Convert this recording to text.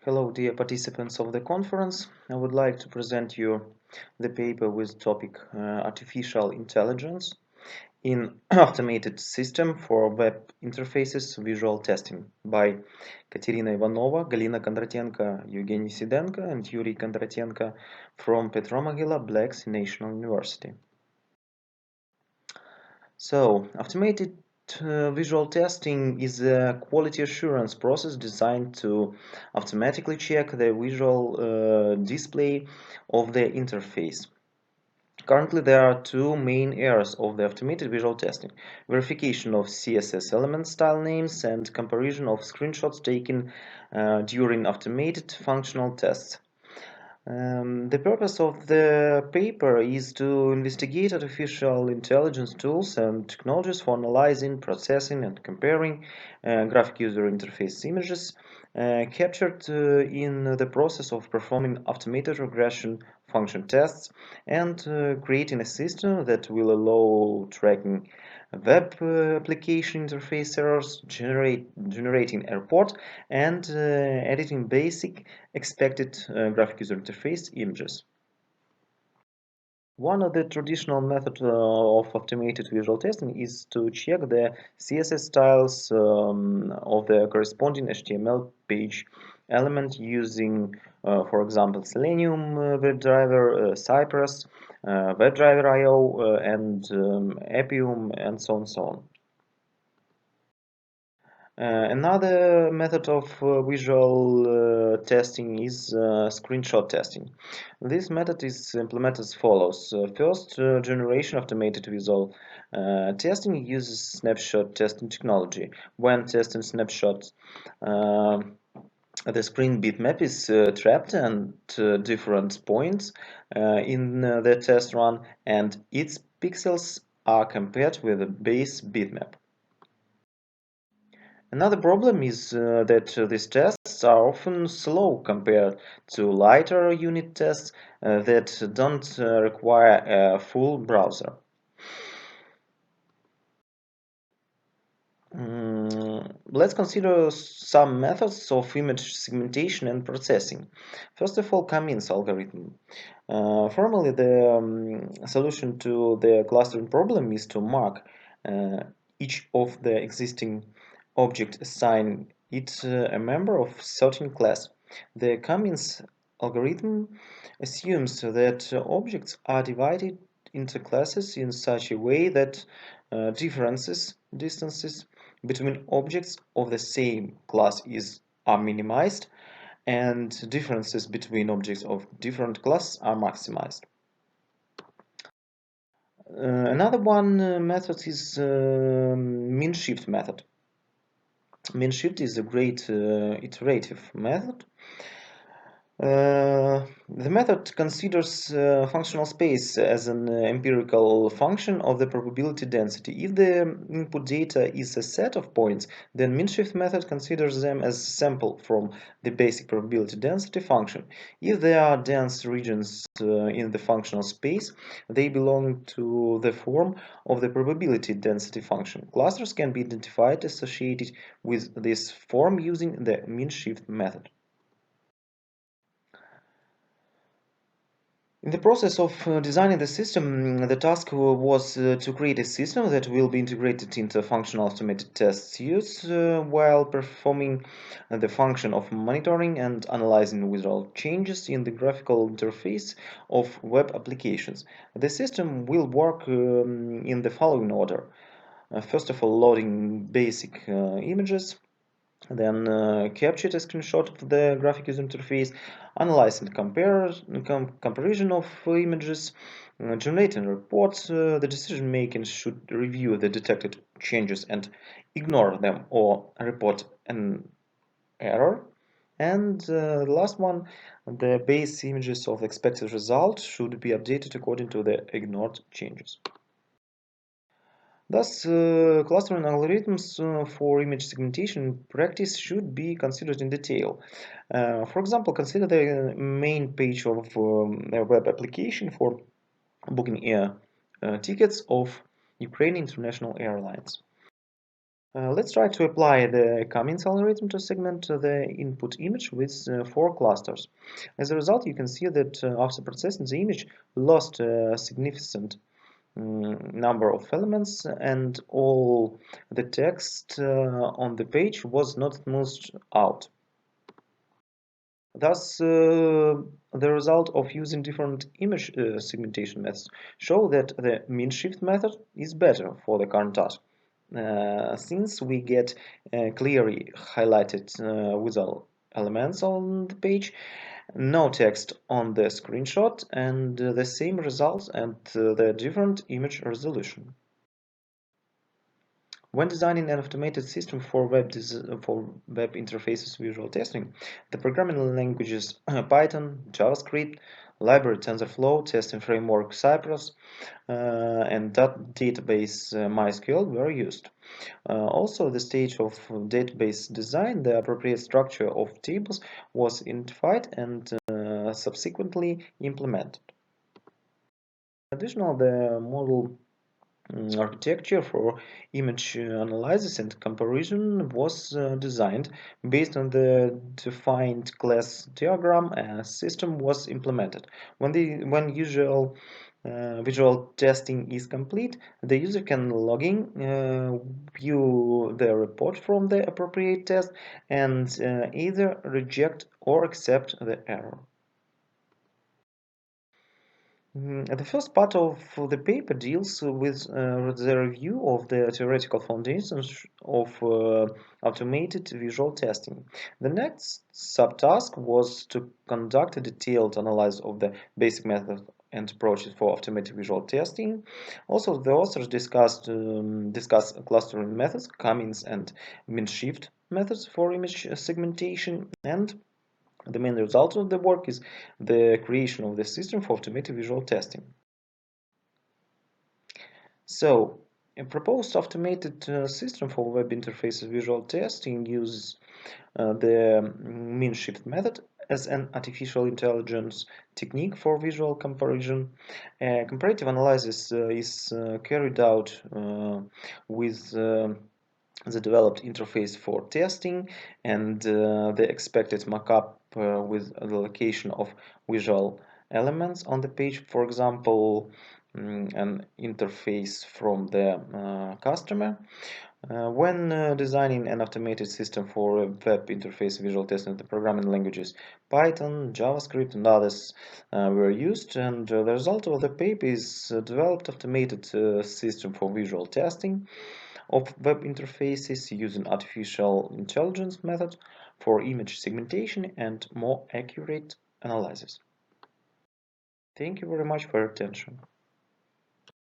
Hello, dear participants of the conference. I would like to present you the paper with topic Artificial Intelligence in Automated System for Web Interfaces Visual Testing by Kateryna Ivanova, Galyna Kondratenko, Yevgen Sidenko, and Yuriy Kondratenko from Petro Mohyla Black's National University. So, automated visual testing is a quality assurance process designed to automatically check the visual display of the interface. Currently, there are two main areas of the automated visual testing: verification of CSS element style names and comparison of screenshots taken during automated functional tests. The purpose of the paper is to investigate artificial intelligence tools and technologies for analyzing, processing, and comparing graphic user interface images captured in the process of performing automated regression function tests and creating a system that will allow tracking web application interface errors, generating a report, and editing basic expected graphic user interface images. One of the traditional methods of automated visual testing is to check the CSS styles of the corresponding HTML page element using, for example, Selenium WebDriver, Cypress, WebDriver IO, and Appium, and so on and so on. Another method of visual testing is screenshot testing. This method is implemented as follows. First, generation automated visual testing uses snapshot testing technology. When testing snapshots, the screen bitmap is trapped at different points in the test run, and its pixels are compared with the base bitmap. Another problem is that these tests are often slow compared to lighter unit tests that don't require a full browser. Let's consider some methods of image segmentation and processing. First of all, Kamin's algorithm. Formally, the solution to the clustering problem is to mark each of the existing object, assign it a member of certain class. The Kamin's algorithm assumes that objects are divided into classes in such a way that distances between objects of the same class are minimized, and differences between objects of different classes are maximized. Another one method is min-shift method. Min-shift is a great iterative method. The method considers functional space as an empirical function of the probability density. If the input data is a set of points, then min-shift method considers them as sample from the basic probability density function. If there are dense regions in the functional space, they belong to the form of the probability density function. Clusters can be identified associated with this form using the min-shift method. In the process of designing the system, the task was to create a system that will be integrated into functional automated test suites while performing the function of monitoring and analyzing visual changes in the graphical interface of web applications. The system will work in the following order. First of all, loading basic images, then captured a screenshot of the graphic user interface, analyze and comparison of images, generating reports. The decision making should review the detected changes and ignore them or report an error. And the last one, the base images of expected result should be updated according to the ignored changes. Thus, clustering algorithms for image segmentation in practice should be considered in detail. For example, consider the main page of a web application for booking air tickets of Ukrainian International Airlines. Let's try to apply the Cummins algorithm to segment the input image with 4 clusters. As a result, you can see that after processing the image, we lost a significant number of elements, and all the text on the page was not smoothed out. Thus, the result of using different image segmentation methods show that the min shift method is better for the current task. Since we get clearly highlighted visual elements on the page, no text on the screenshot, and the same results and the different image resolution. When designing an automated system for web interfaces visual testing, the programming languages Python, JavaScript, library TensorFlow, testing framework Cypress, and database MySQL were used. Also, the stage of database design, the appropriate structure of tables was identified and subsequently implemented. Additionally, the model architecture for image analysis and comparison was designed based on the defined class diagram. A system was implemented. When visual testing is complete, the user can log in, view the report from the appropriate test, and either reject or accept the error. The first part of the paper deals with the review of the theoretical foundations of automated visual testing. The next subtask was to conduct a detailed analysis of the basic method and approaches for automated visual testing. Also, the authors discuss clustering methods, Cummins and min-shift methods for image segmentation, and the main result of the work is the creation of the system for automated visual testing. So, a proposed automated system for web interfaces visual testing uses the min-shift method as an artificial intelligence technique for visual comparison. Comparative analysis is carried out with the developed interface for testing, and the expected markup with the location of visual elements on the page, for example, an interface from the customer. When designing an automated system for a web interface visual testing, the programming languages Python, JavaScript, and others were used, and the result of the paper is a developed automated system for visual testing of web interfaces using artificial intelligence method for image segmentation and more accurate analysis. Thank you very much for your attention.